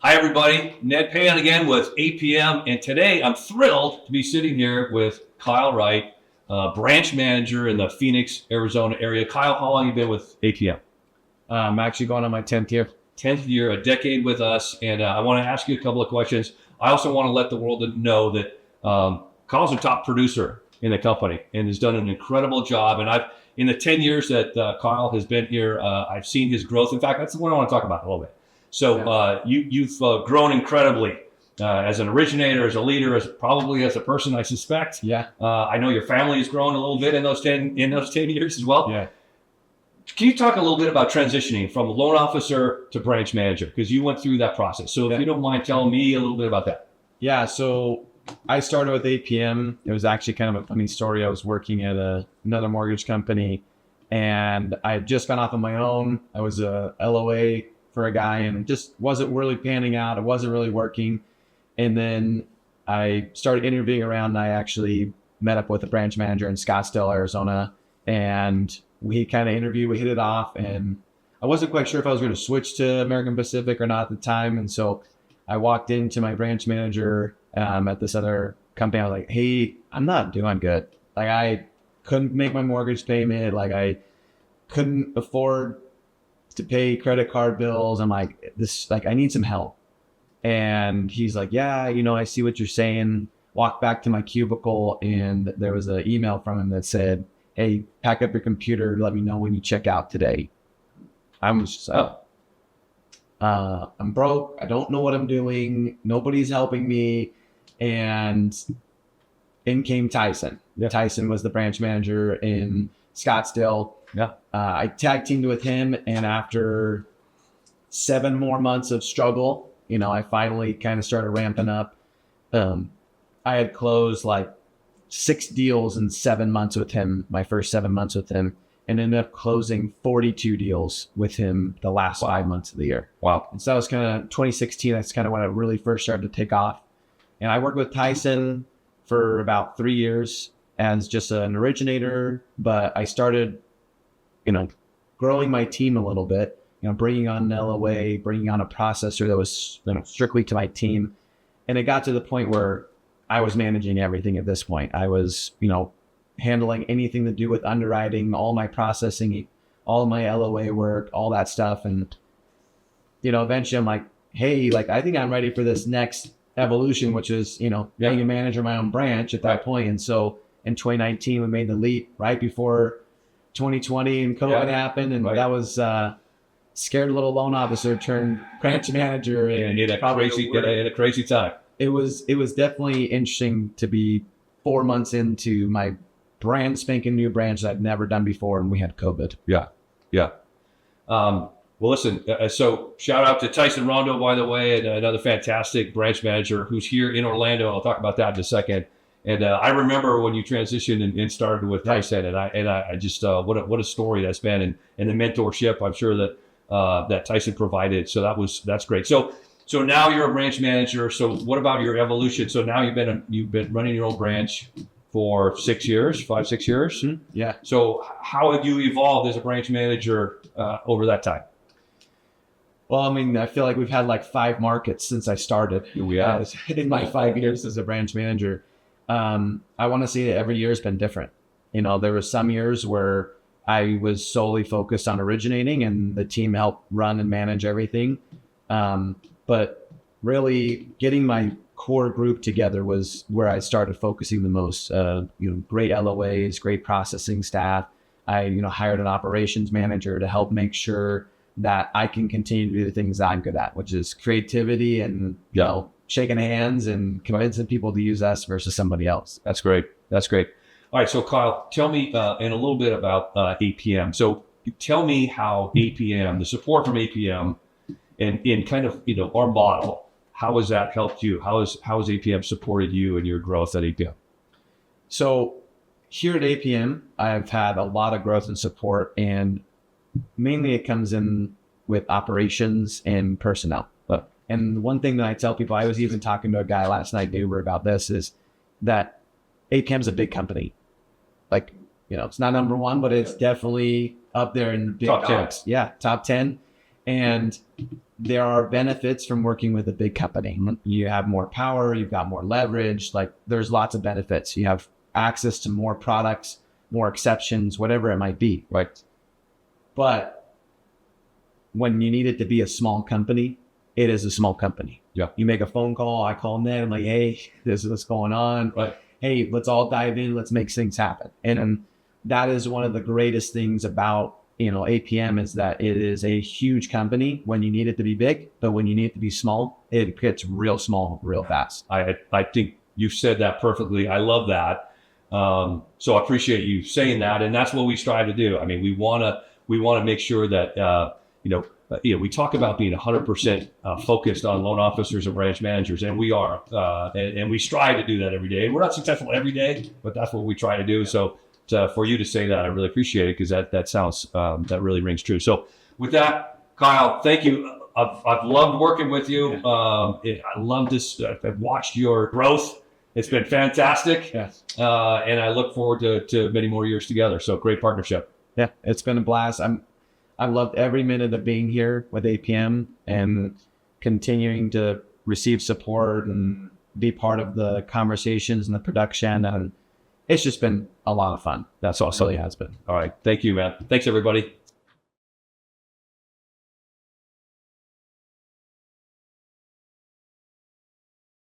Hi, everybody. Ned Payant again with APM, and today I'm thrilled to be sitting here with Kyle Wright, branch manager in the Phoenix, Arizona area. Kyle, how long have you been with APM? I'm actually going on my 10th year. 10th year, a decade with us, and I want to ask you a couple of questions. I also want to let the world know that Kyle's a top producer in the company and has done an incredible job. And in the 10 years that Kyle has been here, I've seen his growth. In fact, that's what I want to talk about a little bit. So you've grown incredibly as an originator, as a leader, probably as a person, I suspect. Yeah. I know your family has grown a little bit in those 10 years as well. Yeah. Can you talk a little bit about transitioning from loan officer to branch manager? Because you went through that process. So if you don't mind telling me a little bit about that. Yeah. So I started with APM. It was actually kind of a funny story. I was working at another mortgage company, and I had just gone off on my own. I was a LOA for a guy, and it just wasn't really panning out. It wasn't really working. And then I started interviewing around, and I actually met up with a branch manager in Scottsdale, Arizona, and we kind of interviewed, we hit it off, and I wasn't quite sure if I was going to switch to American Pacific or not at the time. And so I walked into my branch manager at this other company. I was like, hey, I'm not doing good. Like, I couldn't make my mortgage payment. Like, I couldn't afford to pay credit card bills. I'm like, I need some help. And he's like, yeah, I see what you're saying. Walked back to my cubicle, and there was an email from him that said, hey, pack up your computer. Let me know when you check out today. I was just like, I'm broke. I don't know what I'm doing. Nobody's helping me. And in came Tyson. Yeah. Tyson was the branch manager in Scottsdale. Yeah. I tag teamed with him, and after 7 more months of struggle, I finally kind of started ramping up. I had closed like 6 deals in 7 months with him, my first 7 months with him, and ended up closing 42 deals with him the last 5 months of the year. Wow. And so that was kind of 2016. That's kind of when I really first started to take off. And I worked with Tyson for about 3 years as just an originator, but I started, growing my team a little bit, bringing on an LOA, bringing on a processor that was strictly to my team. And it got to the point where I was managing everything at this point. I was, handling anything to do with underwriting, all my processing, all my LOA work, all that stuff. And, eventually I'm like, hey, I think I'm ready for this next evolution, which is, being a manager of my own branch at that point. And so in 2019, we made the leap right before 2020 and COVID happened. And that was scared little loan officer turned branch manager. And in a crazy time. It was definitely interesting to be 4 months into my brand spanking new branch that I'd never done before, and we had COVID. Yeah. Well, listen, so shout out to Tyson Rondo, by the way, and another fantastic branch manager who's here in Orlando. I'll talk about that in a second. And I remember when you transitioned and started with Tyson, and I just what a story that's been, and the mentorship I'm sure that Tyson provided. So that's great. So now you're a branch manager. So what about your evolution? So now you've been running your own branch for 6 years, 5-6 years. Mm-hmm. Yeah. So how have you evolved as a branch manager over that time? Well, I feel like we've had like 5 markets since I started. We have. In my 5 years as a branch manager. I want to say that every year has been different. There were some years where I was solely focused on originating, and the team helped run and manage everything. But really getting my core group together was where I started focusing the most. Great LOAs, great processing staff. I, hired an operations manager to help make sure that I can continue to do the things that I'm good at, which is creativity and, shaking hands and convincing people to use us versus somebody else. That's great. All right. So Kyle, tell me in a little bit about APM. So tell me how APM, the support from APM, and in kind of, our model, how has that helped you? How has APM supported you in your growth at APM? So here at APM, I've had a lot of growth and support, and mainly it comes in with operations and personnel. And one thing that I tell people, I was even talking to a guy last night, Uber, about this, is that APM is a big company. It's not number one, but it's definitely up there in the big top 10. dogs. Yeah, top 10. And there are benefits from working with a big company. You have more power, you've got more leverage, like there's lots of benefits. You have access to more products, more exceptions, whatever it might be, right? But when you need it to be a small company, it is a small company. Yeah. You make a phone call, I call Ned, I'm like, hey, this is what's going on. Right. Hey, let's all dive in, let's make things happen. And that is one of the greatest things about, APM is that it is a huge company when you need it to be big, but when you need it to be small, it gets real small real fast. I think you've said that perfectly. I love that. So I appreciate you saying that, and that's what we strive to do. I mean, we want to make sure that we talk about being 100% focused on loan officers and branch managers, and we are, and we strive to do that every day. We're not successful every day, but that's what we try to do. So for you to say that, I really appreciate it, because that sounds that really rings true. So with that, Kyle, thank you. I've loved working with you. I love this. I've watched your growth. It's been fantastic. Yes. And I look forward to many more years together. So great partnership. Yeah, it's been a blast. I've loved every minute of being here with APM and continuing to receive support and be part of the conversations and the production. And it's just been a lot of fun. That's awesome. It really has been. All right. Thank you, man. Thanks, everybody.